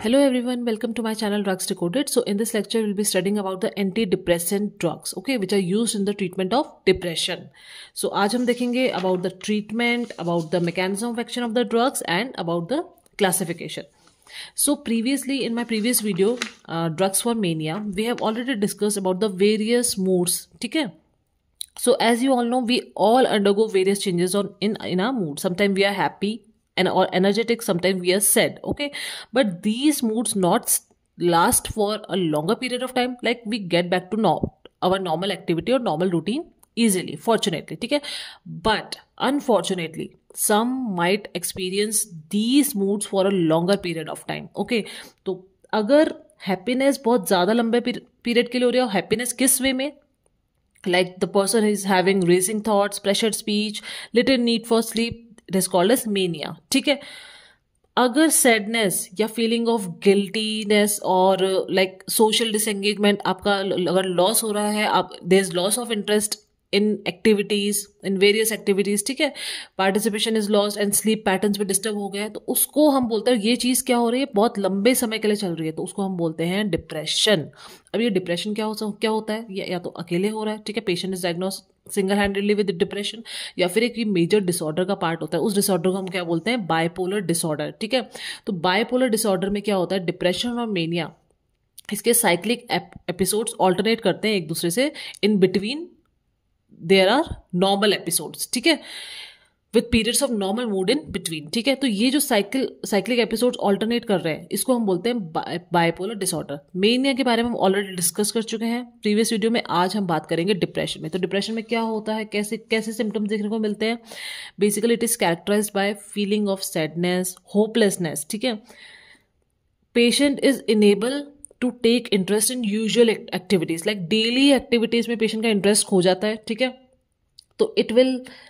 Hello everyone, welcome to my channel Drugs Decoded. So in this lecture we'll be studying about the antidepressant drugs, okay, which are used in the treatment of depression. So आज हम देखेंगे about the treatment, about the mechanism of action of the drugs and about the classification. So previously in my previous video, drugs for mania, we have already discussed about the various moods, ठीक है? So as you all know, we all undergo various changes in our mood. Sometimes we are happy and or energetic, sometimes we are sad, okay, but these moods not last for a longer period of time. Like we get back to our normal activity or normal routine easily, fortunately, ठीक है, but unfortunately some might experience these moods for a longer period of time, okay. तो अगर happiness बहुत ज़्यादा लंबे period के लिए हो रही है, हैप्पीनेस किस वे में, like the person is having racing thoughts, pressured speech, little need for sleep, it is called as mania, ठीक है. अगर सैडनेस या फीलिंग ऑफ गिल्टीनेस और लाइक सोशल डिसएंगेजमेंट आपका अगर लॉस हो रहा है, आप there is loss of interest in activities, in various activities, ठीक है, participation is lost and sleep patterns भी डिस्टर्ब हो गए हैं, तो उसको हम बोलते हैं ये चीज़ क्या हो रही है, बहुत लंबे समय के लिए चल रही है, तो उसको हम बोलते हैं डिप्रेशन. अब ये डिप्रेशन क्या होता है, या तो अकेले हो रहा है, ठीक है, patient is diagnose single handedly with depression, या फिर एक मेजर डिसऑर्डर का पार्ट होता है, उस डिसऑर्डर को हम क्या बोलते हैं, बायपोलर डिसऑर्डर, ठीक है. तो बायपोलर डिसऑर्डर में क्या होता है, डिप्रेशन और मेनिया इसके साइक्लिक एपिसोड्स ऑल्टरनेट करते हैं एक दूसरे से, in between there are normal episodes, ठीक है, with periods of normal mood in between, ठीक है. तो ये जो साइक्लिक एपिसोड्स ऑल्टरनेट कर रहे हैं, इसको हम बोलते हैं बायपोलर डिसऑर्डर. मेनिया के बारे में हम ऑलरेडी डिस्कस कर चुके हैं प्रीवियस वीडियो में. आज हम बात करेंगे डिप्रेशन में. तो डिप्रेशन में क्या होता है, कैसे कैसे सिम्टम्स देखने को मिलते हैं. Basically it is characterized by feeling of sadness, hopelessness, ठीक है. Patient is unable to take interest in usual activities, like daily activities में पेशेंट का इंटरेस्ट खो जाता है, ठीक है. तो it will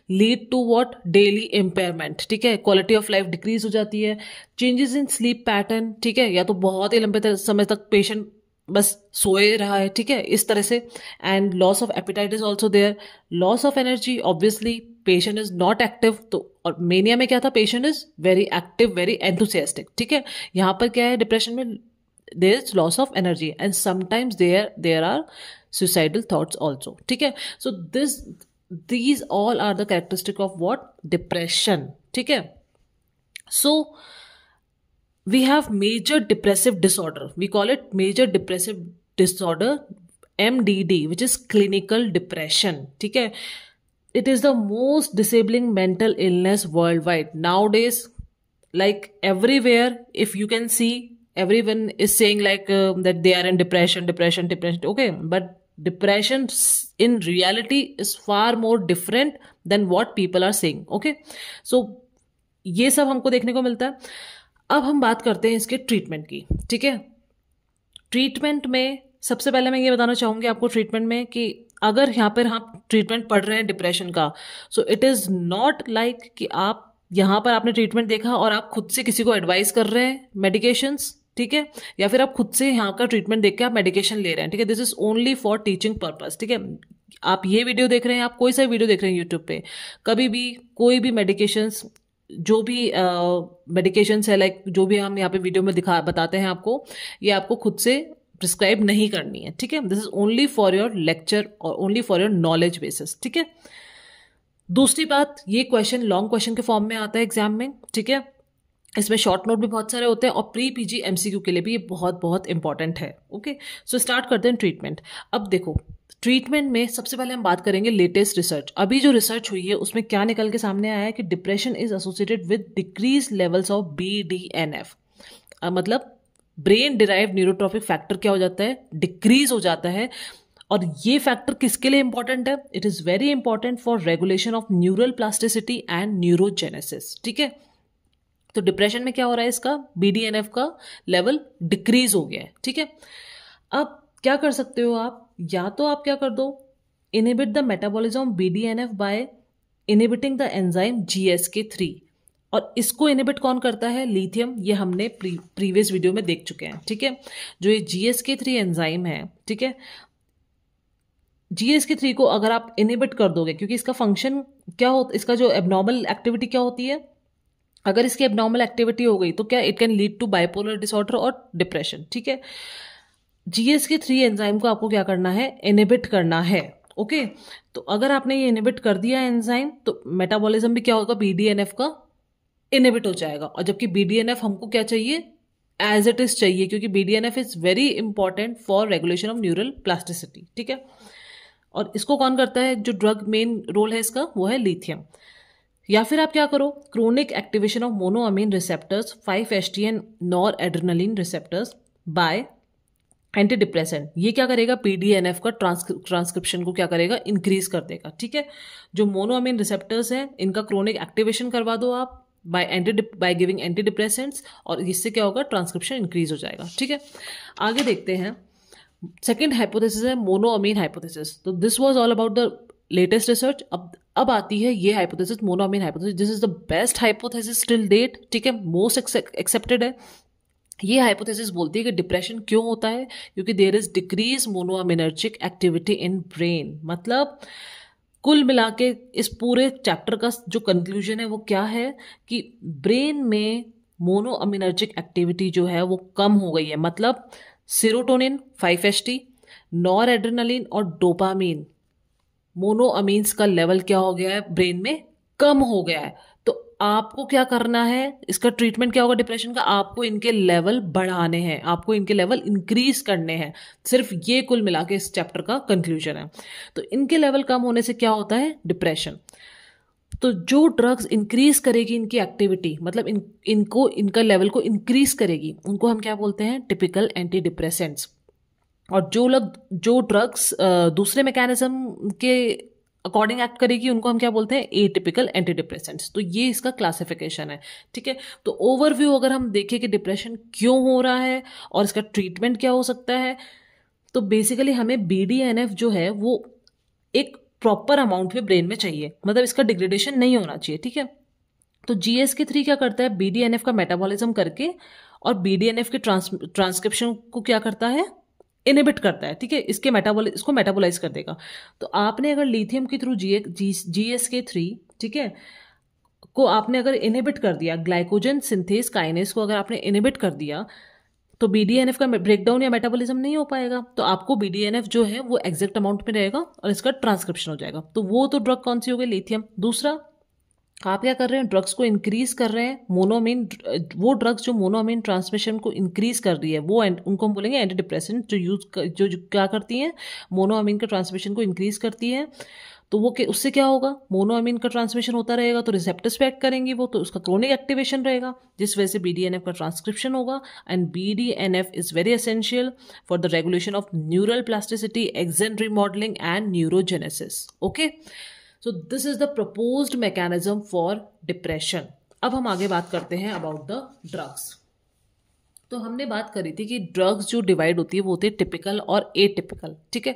lead to what, daily impairment, ठीक है, क्वालिटी ऑफ लाइफ डिक्रीज हो जाती है, चेंजेस इन स्लीप पैटर्न, ठीक है, या तो बहुत ही लंबे समय तक पेशेंट बस सोए रहा है, ठीक है, इस तरह से. And loss of appetite is also there, loss of energy, obviously patient is not active. तो और मेनिया में क्या था, patient is very active, very enthusiastic, ठीक है. यहाँ पर क्या है, डिप्रेशन में there is loss of energy and sometimes there are suicidal thoughts also, ठीक है. So these all are the characteristic of what, depression, ठीक है. So we have major depressive disorder, we call it major depressive disorder, MDD, which is clinical depression, ठीक है. It is the most disabling mental illness worldwide nowadays, like everywhere. If you can see, everyone is saying like that they are in depression, okay, but depression in reality is far more different than what people are saying, okay. So ये सब हमको देखने को मिलता है. अब हम बात करते हैं इसके ट्रीटमेंट की, ठीक है. ट्रीटमेंट में सबसे पहले मैं ये बताना चाहूंगी आपको ट्रीटमेंट में कि अगर यहाँ पर हम ट्रीटमेंट पढ़ रहे हैं डिप्रेशन का, so it is not like कि आप यहाँ पर आपने ट्रीटमेंट देखा और आप खुद से किसी को एडवाइस कर रहे हैं मेडिकेशंस, ठीक है, या फिर आप खुद से यहाँ का ट्रीटमेंट देख के आप मेडिकेशन ले रहे हैं, ठीक है. This is only for teaching purpose, ठीक है. आप ये वीडियो देख रहे हैं, आप कोई सा वीडियो देख रहे हैं यूट्यूब पे, कभी भी कोई भी मेडिकेशंस, जो भी मेडिकेशंस है, लाइक जो भी हम यहाँ पे वीडियो में बताते हैं आपको, ये आपको खुद से प्रिस्क्राइब नहीं करनी है, ठीक है. This is only for your lecture और only for your knowledge basis, ठीक है. दूसरी बात, ये क्वेश्चन लॉन्ग क्वेश्चन के फॉर्म में आता है एग्जाम में, ठीक है. इसमें शॉर्ट नोट भी बहुत सारे होते हैं और प्री पीजी एमसीक्यू के लिए भी ये बहुत बहुत इंपॉर्टेंट है, ओके. सो स्टार्ट करते हैं ट्रीटमेंट. अब देखो, ट्रीटमेंट में सबसे पहले हम बात करेंगे लेटेस्ट रिसर्च. अभी जो रिसर्च हुई है उसमें क्या निकल के सामने आया है कि depression is associated with decrease levels of BDNF, मतलब ब्रेन डिराइव्ड न्यूरोट्रॉफिक फैक्टर क्या हो जाता है, डिक्रीज हो जाता है. और ये फैक्टर किसके लिए इंपॉर्टेंट है, it is very important for regulation of neural plasticity and neurogenesis, ठीक है. तो डिप्रेशन में क्या हो रहा है, इसका BDNF का लेवल डिक्रीज हो गया है, ठीक है. अब क्या कर सकते हो आप, या तो आप क्या कर दो, inhibit the metabolism of BDNF by inhibiting the enzyme GSK3. और इसको इनहिबिट कौन करता है, लिथियम. ये हमने प्रीवियस वीडियो में देख चुके हैं, ठीक है. जो ये GSK3 एंजाइम है, ठीक है, GSK3 को अगर आप इनहिबिट कर दोगे, क्योंकि इसका फंक्शन क्या होता है, इसका जो एबनॉर्मल एक्टिविटी क्या होती है, अगर इसकी एबनॉर्मल एक्टिविटी हो गई तो क्या it can lead to bipolar disorder और डिप्रेशन, ठीक है। GSK3 एंजाइम को आपको क्या करना है, इनहिबिट करना है, ओके। तो अगर आपने ये इनहिबिट कर दिया एंजाइम तो मेटाबॉलिज्म भी क्या होगा, BDNF का इनहिबिट हो जाएगा। और जबकि BDNF हमको क्या चाहिए, एज इट इज चाहिए, क्योंकि BDNF is very important for regulation of neural plasticity, ठीक है। और इसको कौन करता है, जो ड्रग मेन रोल है इसका वो है लिथियम। या फिर आप क्या करो, chronic activation of monoamine receptors 5-HTN nor adrenaline receptors bye anti depressant. ये क्या करेगा, BDNF का ट्रांसक्रिप्शन को क्या करेगा, इंक्रीज कर देगा, ठीक है। जो मोनोअमीन रिसेप्टर्स हैं इनका क्रोनिक एक्टिवेशन करवा दो आप बाय गिविंग एंटी डिप्रेसेंट्स, और इससे क्या होगा, ट्रांसक्रिप्शन इंक्रीज हो जाएगा, ठीक है। आगे देखते हैं, सेकेंड हाइपोथेसिस है मोनोअमीन हाइपोथेसिस। तो this was all about the latest research. अब आती है ये hypothesis, monoamine hypothesis. This is the best hypothesis till date, ठीक है, मोस्ट एक्सेप्टेड है। ये हाइपोथेसिस बोलती है कि डिप्रेशन क्यों होता है, क्योंकि there is decrease monoaminergic activity in brain. मतलब कुल मिला के इस पूरे चैप्टर का जो कंक्लूजन है वो क्या है कि ब्रेन में मोनोअमीनर्जिक एक्टिविटी जो है वो कम हो गई है। मतलब सेरोटोनिन 5-HT, नॉर एड्रेनालिन और डोपामीन, मोनोअमीन्स का लेवल क्या हो गया है, ब्रेन में कम हो गया है। तो आपको क्या करना है, इसका ट्रीटमेंट क्या होगा डिप्रेशन का, आपको इनके लेवल बढ़ाने हैं, आपको इनके लेवल इंक्रीज करने हैं। सिर्फ ये कुल मिला के इस चैप्टर का कंक्लूजन है। तो इनके लेवल कम होने से क्या होता है, डिप्रेशन। तो जो ड्रग्स इंक्रीज करेगी इनकी एक्टिविटी, मतलब इनका लेवल को इंक्रीज करेगी, उनको हम क्या बोलते हैं, टिपिकल एंटी डिप्रेसेंट्स। और जो ड्रग्स दूसरे मैकेनिज्म के अकॉर्डिंग एक्ट करेगी उनको हम क्या बोलते हैं, एटिपिकल एंटी डिप्रेसेंट्स। तो ये इसका क्लासिफिकेशन है, ठीक है। तो ओवरव्यू अगर हम देखें कि डिप्रेशन क्यों हो रहा है और इसका ट्रीटमेंट क्या हो सकता है, तो बेसिकली हमें BDNF जो है वो एक प्रॉपर अमाउंट में ब्रेन में चाहिए, मतलब इसका डिग्रेडेशन नहीं होना चाहिए, ठीक है। तो GSK3 क्या करता है, BDNF का मेटाबॉलिज्म करके और BDNF के ट्रांसक्रिप्शन को क्या करता है, इनहिबिट करता है, ठीक है। इसको मेटाबोलाइज कर देगा। तो आपने अगर लिथियम के थ्रू GSK3, ठीक है, को आपने अगर इनहिबिट कर दिया, ग्लाइकोजन सिंथेस काइनेस को अगर आपने इनहिबिट कर दिया, तो BDNF का ब्रेकडाउन या मेटाबॉलिज्म नहीं हो पाएगा। तो आपको BDNF जो है वो एग्जैक्ट अमाउंट में रहेगा और इसका ट्रांसक्रिप्शन हो जाएगा। तो वो तो ड्रग कौन सी हो गई, लिथियम। दूसरा, आप क्या कर रहे हैं, ड्रग्स को इंक्रीज कर रहे हैं, वो ड्रग्स जो मोनोअमीन ट्रांसमिशन को इंक्रीज कर रही है वो उनको हम बोलेंगे एंटी डिप्रेसेंट, जो क्या करती हैं, मोनोअमीन का ट्रांसमिशन को इंक्रीज करती है। तो वो उससे क्या होगा, मोनोअमीन का ट्रांसमिशन होता रहेगा तो रिसेप्टर्स पे एक्ट करेंगी वो, तो उसका क्रोनिक एक्टिवेशन रहेगा, जिस वजह से BDNF का ट्रांसक्रिप्शन होगा। And BDNF is very essential for the regulation of neural plasticity, action remodelling and neurogenesis, okay. So this is the proposed mechanism for depression. अब हम आगे बात करते हैं about the drugs. तो हमने बात करी थी कि ड्रग्स जो डिवाइड होती है वो होती है टिपिकल और एटिपिकल, ठीक है।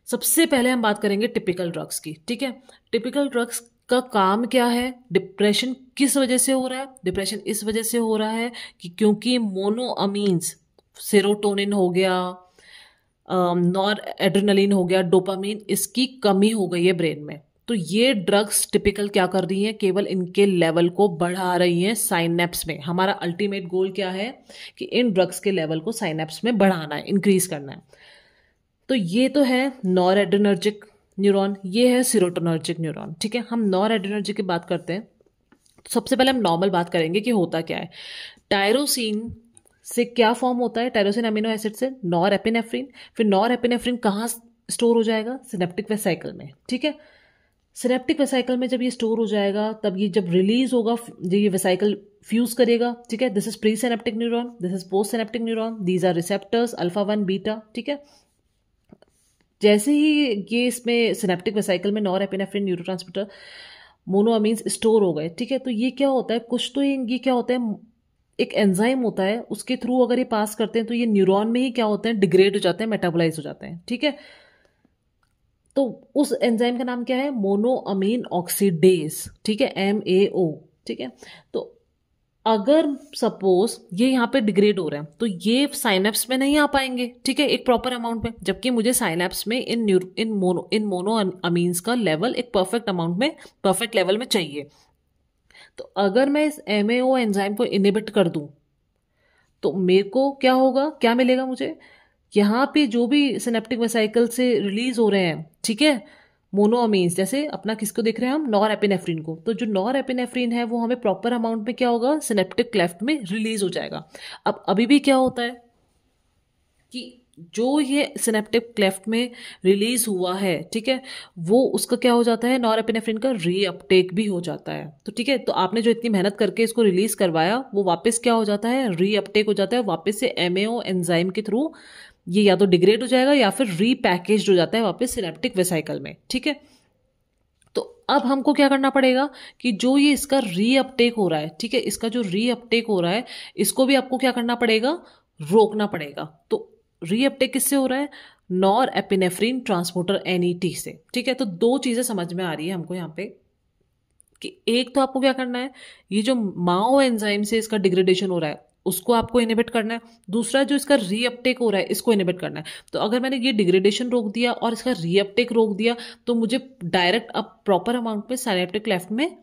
सबसे पहले हम बात करेंगे टिपिकल ड्रग्स की, ठीक है। टिपिकल ड्रग्स का काम क्या है, डिप्रेशन किस वजह से हो रहा है, डिप्रेशन इस वजह से हो रहा है कि क्योंकि मोनोअमीन्स, सेरोटोनिन हो गया, नॉर एड्रेनालिन हो गया, डोपामीन, इसकी कमी हो गई है ब्रेन में। तो ये ड्रग्स टिपिकल क्या कर रही हैं, केवल इनके लेवल को बढ़ा रही हैं साइनेप्स में। हमारा अल्टीमेट गोल क्या है कि इन ड्रग्स के लेवल को साइनेप्स में बढ़ाना है, इंक्रीज करना है। तो ये तो है नॉर एड्रेनर्जिक न्यूरॉन, ये है सीरोटोनर्जिक न्यूरॉन, ठीक है। हम नॉर एड्रेनर्जिक की बात करते हैं। तो सबसे पहले हम नॉर्मल बात करेंगे कि होता क्या है। टायरोसिन से क्या फॉर्म होता है, टायरोसिन अमीनो एसिड से नॉर एपिनेफ्रिन। फिर नॉर एपिनेफ्रिन कहाँ स्टोर हो जाएगा, सिनेप्टिक वेसाइकल में, ठीक है। सिनेप्टिक वेसाइकल में जब ये स्टोर हो जाएगा, तब ये जब रिलीज होगा, ये वेसाइकल फ्यूज करेगा, ठीक है। This is pre synaptic neuron, this is post synaptic neuron, these are receptors alpha 1 beta, ठीक है। जैसे ही ये इसमें सिनेप्टिक वेसाइकल में norepinephrine neurotransmitter monoamines store हो गए, ठीक है। तो ये क्या होता है, कुछ तो ये क्या होता है, एक एंजाइम होता है, उसके थ्रू अगर ये पास करते हैं तो ये न्यूरॉन में ही क्या होते हैं, डिग्रेड हो जाते हैं, मेटाबोलाइज हो जाते हैं, ठीक है। तो उस एंजाइम का नाम क्या है, मोनोअमीन ऑक्सीडेज, ठीक है, MAO, ठीक है। तो अगर सपोज ये यहाँ पे डिग्रेड हो रहे हैं तो ये साइनेप्स में नहीं आ पाएंगे, ठीक है, एक प्रॉपर अमाउंट में, जबकि मुझे साइनेप्स में इन मोनोअमीन्स का लेवल एक परफेक्ट अमाउंट में, परफेक्ट लेवल में चाहिए। तो अगर मैं इस MAO एंजाइम को इनहिबिट कर दूं तो मेरे को क्या होगा, क्या मिलेगा मुझे, यहाँ पे जो भी सिनेप्टिक वेसाइकल से रिलीज हो रहे हैं, ठीक है, मोनोअमीन्स, जैसे अपना किसको देख रहे हैं हम, नॉर एपिनेफ्रिन को, तो जो नॉर एपिनेफ्रिन है वो हमें प्रॉपर अमाउंट में क्या होगा, सिनेप्टिक क्लेफ्ट में रिलीज हो जाएगा। अब अभी भी क्या होता है कि जो ये सिनेप्टिक क्लेफ्ट में रिलीज हुआ है, ठीक है, वो उसका क्या हो जाता है, नॉरएपिनेफ्रिन का रीअपटेक भी हो जाता है। तो ठीक है, तो आपने जो इतनी मेहनत करके इसको रिलीज करवाया वो वापस क्या हो जाता है, रीअपटेक हो जाता है, वापस से MAO एंजाइम के थ्रू ये या तो डिग्रेड हो जाएगा या फिर रीपैकेज्ड हो जाता है वापस सिनेप्टिक वेसाइकल में। ठीक है, तो अब हमको क्या करना पड़ेगा कि जो ये इसका रीअपटेक हो रहा है, ठीक है, इसका जो रीअपटेक हो रहा है इसको भी आपको क्या करना पड़ेगा, रोकना पड़ेगा। तो रीअपटेक किससे हो रहा है, नॉर एपिनेफ्रिन ट्रांसपोर्टर NET से। ठीक है, तो दो चीजें समझ में आ रही है हमको यहाँ पे कि एक तो आपको क्या करना है, ये जो माओ एंजाइम से इसका डिग्रेडेशन हो रहा है उसको आपको इनहिबिट करना है, दूसरा जो इसका रीअपटेक हो रहा है इसको इनहिबिट करना है। तो अगर मैंने ये डिग्रेडेशन रोक दिया और इसका रीअपटेक रोक दिया तो मुझे डायरेक्ट अब प्रॉपर अमाउंट में सिनेप्टिक क्लेफ्ट में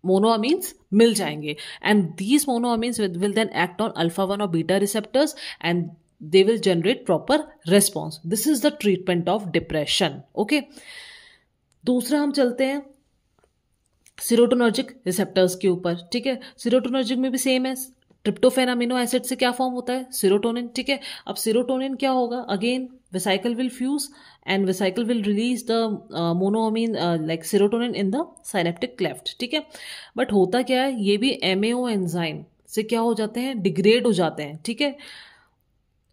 मोनोअमीन्स मिल जाएंगे, and these monoamines will then act on alpha 1 और beta receptors and they will generate proper response. This is the treatment of depression. Okay, दूसरा हम चलते हैं सीरोटोनर्जिक रिसेप्टर्स के ऊपर। ठीक है, सीरोटोनर्जिक में भी सेम है, ट्रिप्टोफैन अमीनो एसिड से क्या फॉर्म होता है, सीरोटोनिन। ठीक है, अब सीरोटोनिन क्या होगा, again vesicle will fuse and vesicle will release the monoamine like serotonin in the synaptic cleft. ठीक है, बट होता क्या है, ये भी MAO एंजाइम से क्या हो जाते हैं, डिग्रेड हो जाते हैं। ठीक है,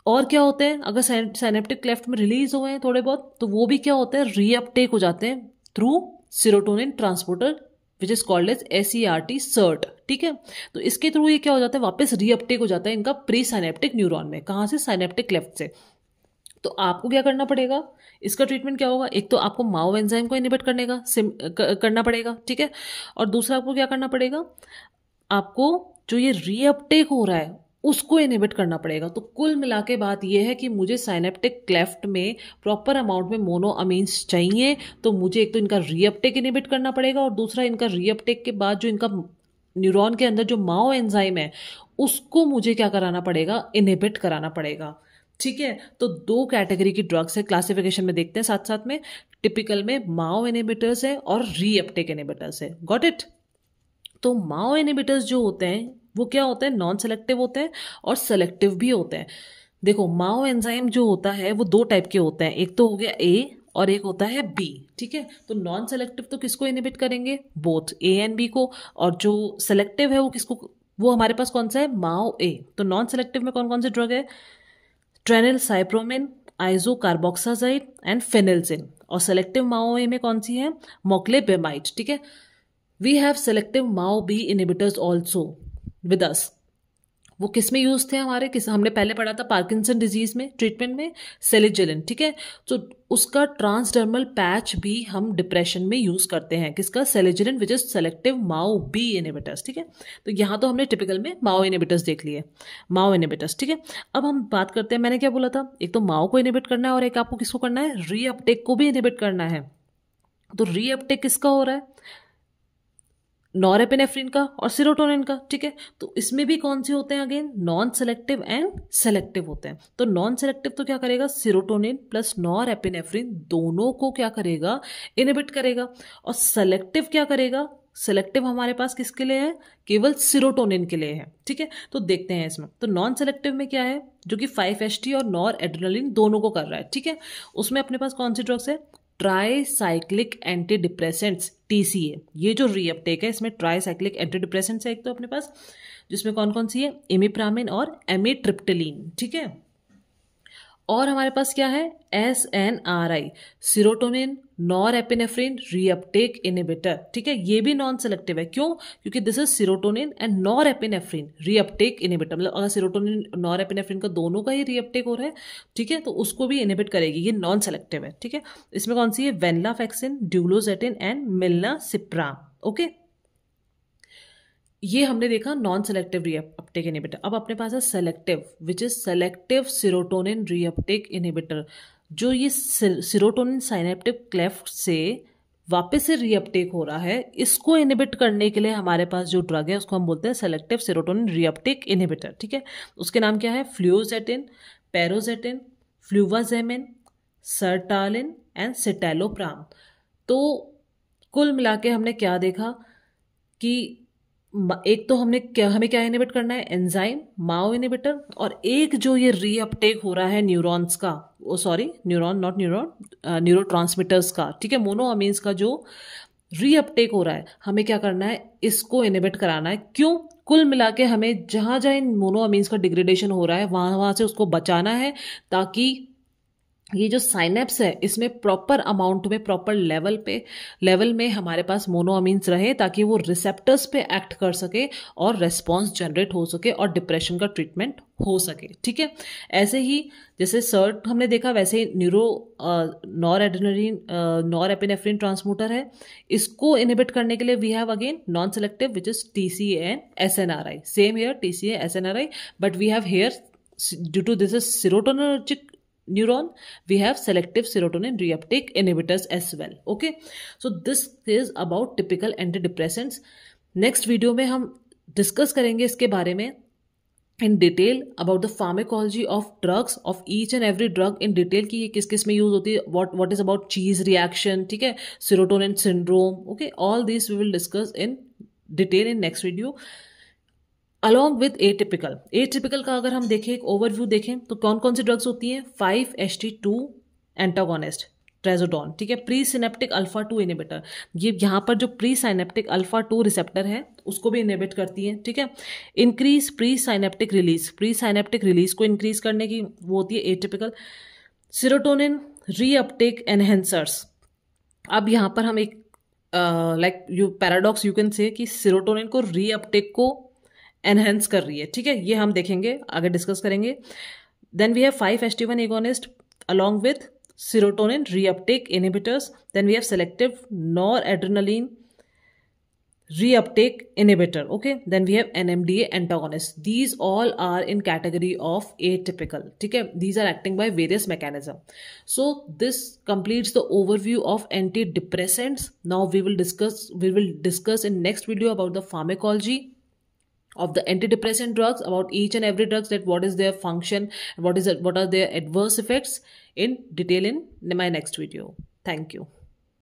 और क्या होते हैं, अगर साइनेप्टिक क्लेफ्ट में रिलीज हुए हैं थोड़े बहुत तो वो भी क्या होता है, रीअपटेक हो जाते हैं through serotonin transporter which is called as SERT। ठीक है, तो इसके थ्रू ये क्या हो जाता है, वापस रीअपटेक हो जाता है इनका प्री साइनेप्टिक न्यूरॉन में। कहाँ से, साइनेप्टिक क्लेफ्ट से। तो आपको क्या करना पड़ेगा, इसका ट्रीटमेंट क्या होगा, एक तो आपको माओ एंजाइम को इनहिबिट करना पड़ेगा। ठीक है, और दूसरा आपको क्या करना पड़ेगा, आपको जो ये रीअपटेक हो रहा है उसको इनहिबिट करना पड़ेगा। तो कुल मिला के बात यह है कि मुझे साइनेप्टिक क्लेफ्ट में प्रॉपर अमाउंट में मोनोअमीन्स चाहिए, तो मुझे एक तो इनका रीअपटेक इनहिबिट करना पड़ेगा और दूसरा इनका रीअपटेक के बाद जो इनका न्यूरॉन के अंदर जो माओ एंजाइम है उसको मुझे क्या कराना पड़ेगा, इनहिबिट कराना पड़ेगा। ठीक है, तो दो कैटेगरी की ड्रग्स है, क्लासिफिकेशन में देखते हैं साथ साथ में। टिपिकल में माओ इनहिबिटर्स है और रीअपटेक इनहिबिटर्स है। Got it. तो माओ इनहिबिटर्स जो होते हैं वो क्या होते हैं, नॉन सेलेक्टिव होते हैं और सेलेक्टिव भी होते हैं। देखो, माओ एंजाइम जो होता है वो दो टाइप के होते हैं, एक तो हो गया A और एक होता है B। ठीक है, तो नॉन सेलेक्टिव तो किसको इनहिबिट करेंगे, बोथ A एंड B को, और जो सेलेक्टिव है वो किसको, वो हमारे पास कौन सा है, माओ A। तो नॉन सेलेक्टिव में कौन कौन से ड्रग है, ट्रेनिल साइप्रोमिन, आइजो कार्बोक्साजाइड एंड फेनिलजिन, और सेलेक्टिव माओ ए में कौन सी है, मोक्लेबेमाइड। ठीक है, we have selective MAO B inhibitors also with us. वो किस में यूज थे हमारे, किस हमने पहले पढ़ा था पार्किंसन डिजीज में ट्रीटमेंट में, सेलिजिलिन। ठीक है, तो उसका ट्रांसडर्मल पैच भी हम डिप्रेशन में यूज करते हैं, किसका, selegiline which is selective MAO B inhibitors. ठीक है, तो यहाँ तो हमने टिपिकल में माओ इनहिबिटर्स देख लिए, माओ इनहिबिटर्स। ठीक है, अब हम बात करते हैं, मैंने क्या बोला था, एक तो माओ को इनहिबिट करना है और एक आपको किसको करना है, रीअपटेक को भी इनहिबिट करना है। तो रीअपटेक किसका हो रहा है, नॉरएपिनेफ्रिन का और सीरोटोनिन का। ठीक है, तो इसमें भी कौन से होते हैं, again non selective and selective होते हैं। तो नॉन सेलेक्टिव तो क्या करेगा, सीरोटोनिन प्लस नॉरएपिनेफ्रिन दोनों को क्या करेगा, इनहिबिट करेगा, और सेलेक्टिव क्या करेगा, सेलेक्टिव हमारे पास किसके लिए है, केवल सीरोटोनिन के लिए है। ठीक है, तो देखते हैं इसमें, तो नॉन सेलेक्टिव में क्या है, जो कि 5-HT और नॉर एड्रेनलिन दोनों को कर रहा है। ठीक है, उसमें अपने पास कौन सी ड्रग्स है, ट्राईसाइक्लिक एंटी डिप्रेसेंट्स TCA। ये जो रीअपटेक है इसमें ट्राईसाइक्लिक एंटी डिप्रेसेंट्स है एक तो अपने पास, जिसमें कौन कौन सी है, इमिप्रामिन और एमिट्रिप्टिलीन। ठीक है, और हमारे पास क्या है, SNRI, serotonin norepinephrine reuptake inhibitor. ठीक है, ये भी नॉन सेलेक्टिव है, क्यों, क्योंकि this is serotonin and norepinephrine reuptake inhibitor. मतलब अगर सीरोटोनिन नॉरएपिनेफ्रिन का दोनों का ही रीअपटेक हो रहा है, ठीक है, तो उसको भी इनहिबिट करेगी, ये नॉन सेलेक्टिव है। ठीक है, इसमें कौन सी है, वेनलाफेक्सिन, ड्यूलोजेटिन एंड मिल्नासिप्राम। ओके, ये हमने देखा नॉन सेलेक्टिव रीअपटेक इनहिबिटर। अब अपने पास है selective which is selective serotonin reuptake inhibitor. जो ये सीरोटोनिन साइनेप्टिक क्लेफ्ट से वापस से रीअपटेक हो रहा है, इसको इनहिबिट करने के लिए हमारे पास जो ड्रग है उसको हम बोलते हैं सेलेक्टिव सेरोटोनिन रीअपटेक इनहिबिटर, ठीक है। उसके नाम क्या है? फ्लुओजेटिन, पैरोजेटिन, फ्लूवाजेमिन, सर्टालिन एंड सिटैलोप्राम। तो कुल मिला के हमने क्या देखा कि एक तो हमें क्या इनहिबिट करना है? एंजाइम, माओ इनहिबिटर, और एक जो ये रीअपटेक हो रहा है न्यूरॉन्स का, न्यूरोट्रांसमीटर्स का, ठीक है, मोनोअमीन्स का जो रीअपटेक हो रहा है, हमें क्या करना है? इसको इनहिबिट कराना है। क्यों? कुल मिला के हमें जहां जहां इन मोनोअमीन्स का डिग्रेडेशन हो रहा है वहां से उसको बचाना है, ताकि ये जो साइनेप्स है इसमें प्रॉपर अमाउंट में, प्रॉपर लेवल में हमारे पास मोनोअमीन्स रहे, ताकि वो रिसेप्टर्स पे एक्ट कर सके और रेस्पॉन्स जनरेट हो सके और डिप्रेशन का ट्रीटमेंट हो सके, ठीक है। ऐसे ही जैसे सर्ट हमने देखा, वैसे ही नॉरएपिनेफ्रिन ट्रांसमीटर है, इसको इनहिबिट करने के लिए we have again non selective which is TCA and SNRI। Same here, TCA SNRI, but we have here due to this is serotonergic neuron, we have selective serotonin reuptake inhibitors as well. Okay, so this is about typical antidepressants. Next video में हम discuss करेंगे इसके बारे में in detail about the pharmacology of drugs, of each and every drug in detail, कि ये किस किस में यूज होती है, what is about cheese reaction, ठीक है, serotonin syndrome. Okay, all this we will discuss in detail in next video along with atypical का अगर हम देखें, एक ओवरव्यू देखें, तो कौन कौन सी ड्रग्स होती हैं? 5-HT2 एंटागोनिस्ट, ट्रेजोडॉन, ठीक है, प्री सिनेप्टिक अल्फा 2 इनहिबिटर, ये यहाँ पर जो प्री साइनेप्टिक अल्फा 2 रिसेप्टर है उसको भी इनहिबिट करती है, ठीक है। इंक्रीज प्री साइनेप्टिक रिलीज को इंक्रीज करने की वो होती है एटिपिकल। सेरोटोनिन रीअपटेक एनहेंसर्स, अब यहाँ पर हम एक पैराडॉक्स यू कैन से कि सेरोटोनिन को रीअपटेक को एनहेंस कर रही है, ठीक है, ये हम देखेंगे, आगे डिस्कस करेंगे। Then we have 5-HT1 agonist along with serotonin reuptake inhibitors. Then we have selective noradrenaline reuptake inhibitor. Okay, then we have NMDA antagonist. These all are in category of atypical. ठीक है, these are acting by various mechanism. So this completes the overview of antidepressants. Now we will discuss in next video about the pharmacology of the antidepressant drugs, about each and every drugs, that what is their function, what are their adverse effects in detail in my next video. Thank you.